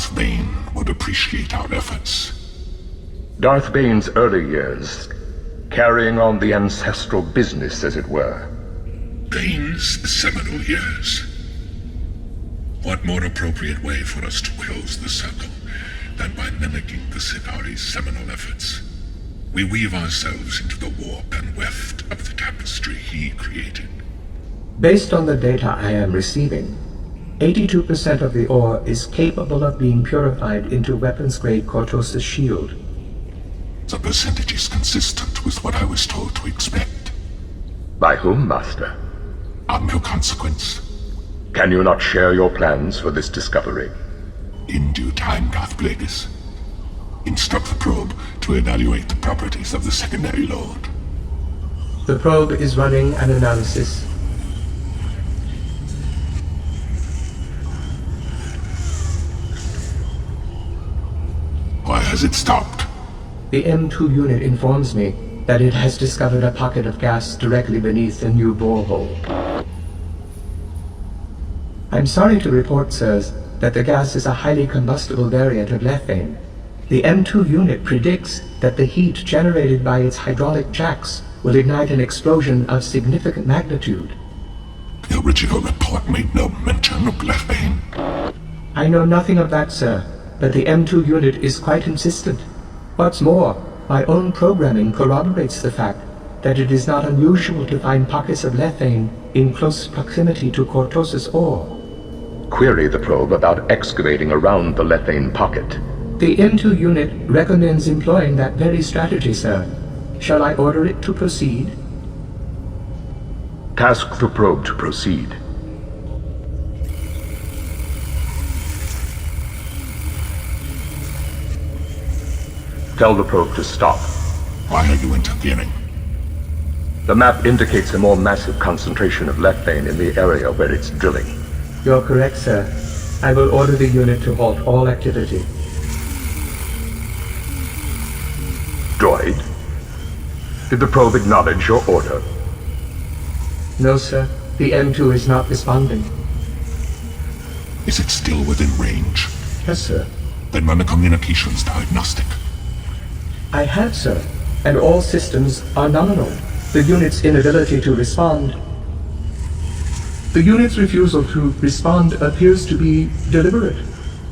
Darth Bane would appreciate our efforts. Darth Bane's early years, carrying on the ancestral business, as it were. Bane's seminal years. What more appropriate way for us to close the circle than by mimicking the Sithari's seminal efforts? We weave ourselves into the warp and weft of the tapestry he created. Based on the data I am receiving, 82% of the ore is capable of being purified into weapons-grade cortosis shield. The percentage is consistent with what I was told to expect. By whom, Master? Of no consequence. Can you not share your plans for this discovery? In due time, Darth Plagueis. Instruct the probe to evaluate the properties of the secondary load. The probe is running an analysis. Why has it stopped? The M2 unit informs me that it has discovered a pocket of gas directly beneath the new borehole. I'm sorry to report, sirs, that the gas is a highly combustible variant of lethane. The M2 unit predicts that the heat generated by its hydraulic jacks will ignite an explosion of significant magnitude. The original report made no mention of lethane. I know nothing of that, sir, but the M2 unit is quite insistent. What's more, my own programming corroborates the fact that it is not unusual to find pockets of lethane in close proximity to cortosis ore. Query the probe about excavating around the lethane pocket. The M2 unit recommends employing that very strategy, sir. Shall I order it to proceed? Task the probe to proceed. Tell the probe to stop. Why are you interfering? The map indicates a more massive concentration of lethane in the area where it's drilling. You're correct, sir. I will order the unit to halt all activity. Droid, did the probe acknowledge your order? No, sir. The M2 is not responding. Is it still within range? Yes, sir. Then run a communications diagnostic. I have, sir, and all systems are nominal. The unit's inability to respond. The unit's refusal to respond appears to be deliberate.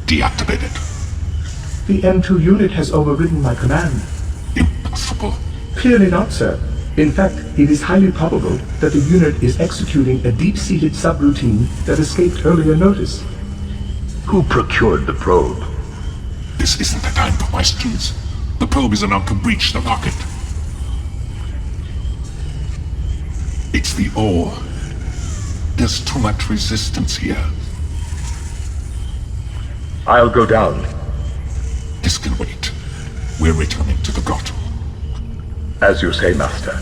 Deactivate it. The M2 unit has overridden my command. Impossible. Clearly not, sir. In fact, it is highly probable that the unit is executing a deep-seated subroutine that escaped earlier notice. Who procured the probe? This isn't the time for questions. The probe is about to breach the rocket. It's the ore. There's too much resistance here. I'll go down. This can wait. We're returning to the grotto. As you say, Master.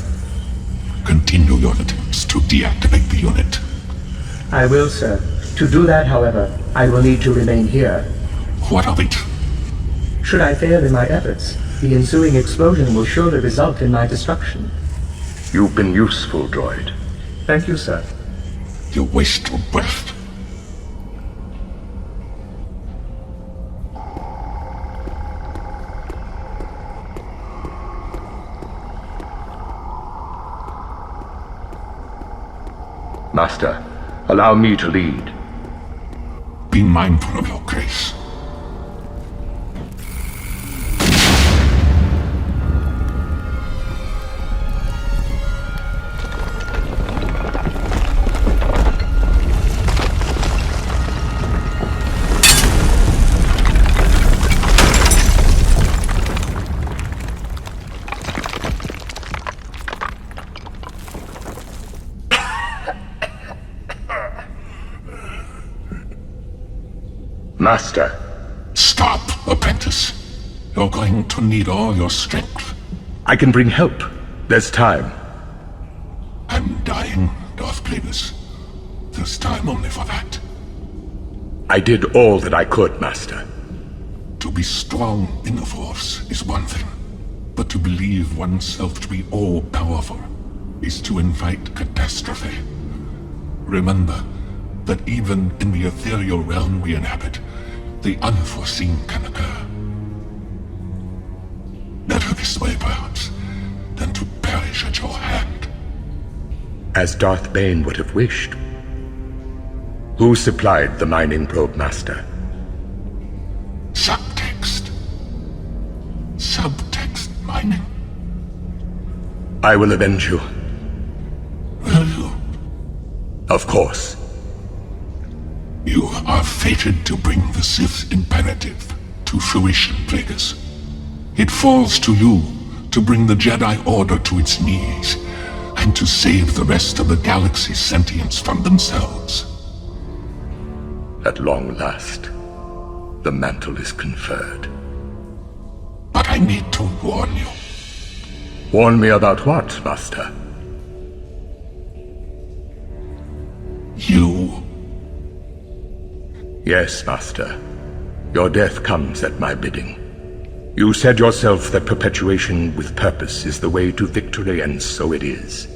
Continue your attempts to deactivate the unit. I will, sir. To do that, however, I will need to remain here. What of it? Should I fail in my efforts, the ensuing explosion will surely result in my destruction. You've been useful, Droid. Thank you, sir. You waste your breath. Master, allow me to lead. Be mindful of your grace. Master. Stop, apprentice. You're going to need all your strength. I can bring help. There's time. I'm dying, Darth Plagueis. There's time only for that. I did all that I could, Master. To be strong in the Force is one thing, but to believe oneself to be all-powerful is to invite catastrophe. Remember that even in the ethereal realm we inhabit, the unforeseen can occur. Better this way, perhaps, than to perish at your hand. As Darth Bane would have wished. Who supplied the mining probe master? Subtext. Subtext mining. I will avenge you. Will you? Of course. You are fated to bring the Sith imperative to fruition, Plagueis. It falls to you to bring the Jedi Order to its knees, and to save the rest of the galaxy's sentience from themselves. At long last, the mantle is conferred. But I need to warn you. Warn me about what, Master? You. Yes, Master. Your death comes at my bidding. You said yourself that perpetuation with purpose is the way to victory, and so it is.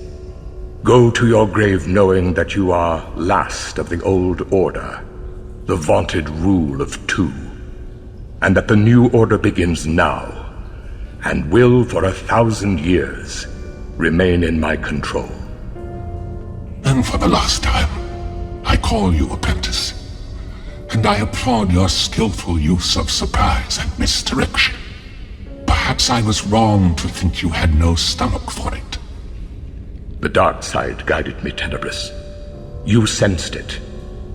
Go to your grave knowing that you are last of the old order, the vaunted rule of two, and that the new order begins now, and will for 1,000 years remain in my control. And for the last time, I call you apprentice, and I applaud your skillful use of surprise and misdirection. Perhaps I was wrong to think you had no stomach for it. The dark side guided me, Tenebrous. You sensed it,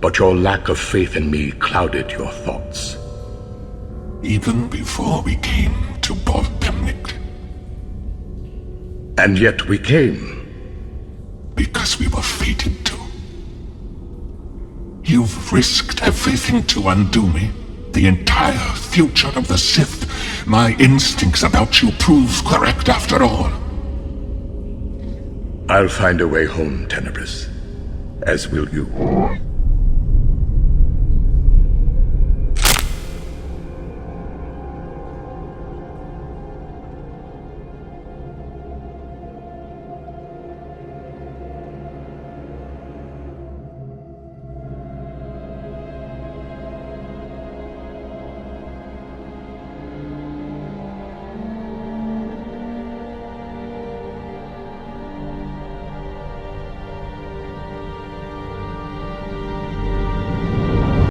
but your lack of faith in me clouded your thoughts. Even before we came to Bal'demnic. And yet we came. Because we were fated to. You've risked everything to undo me. The entire future of the Sith. My instincts about you prove correct after all. I'll find a way home, Tenebrous. As will you.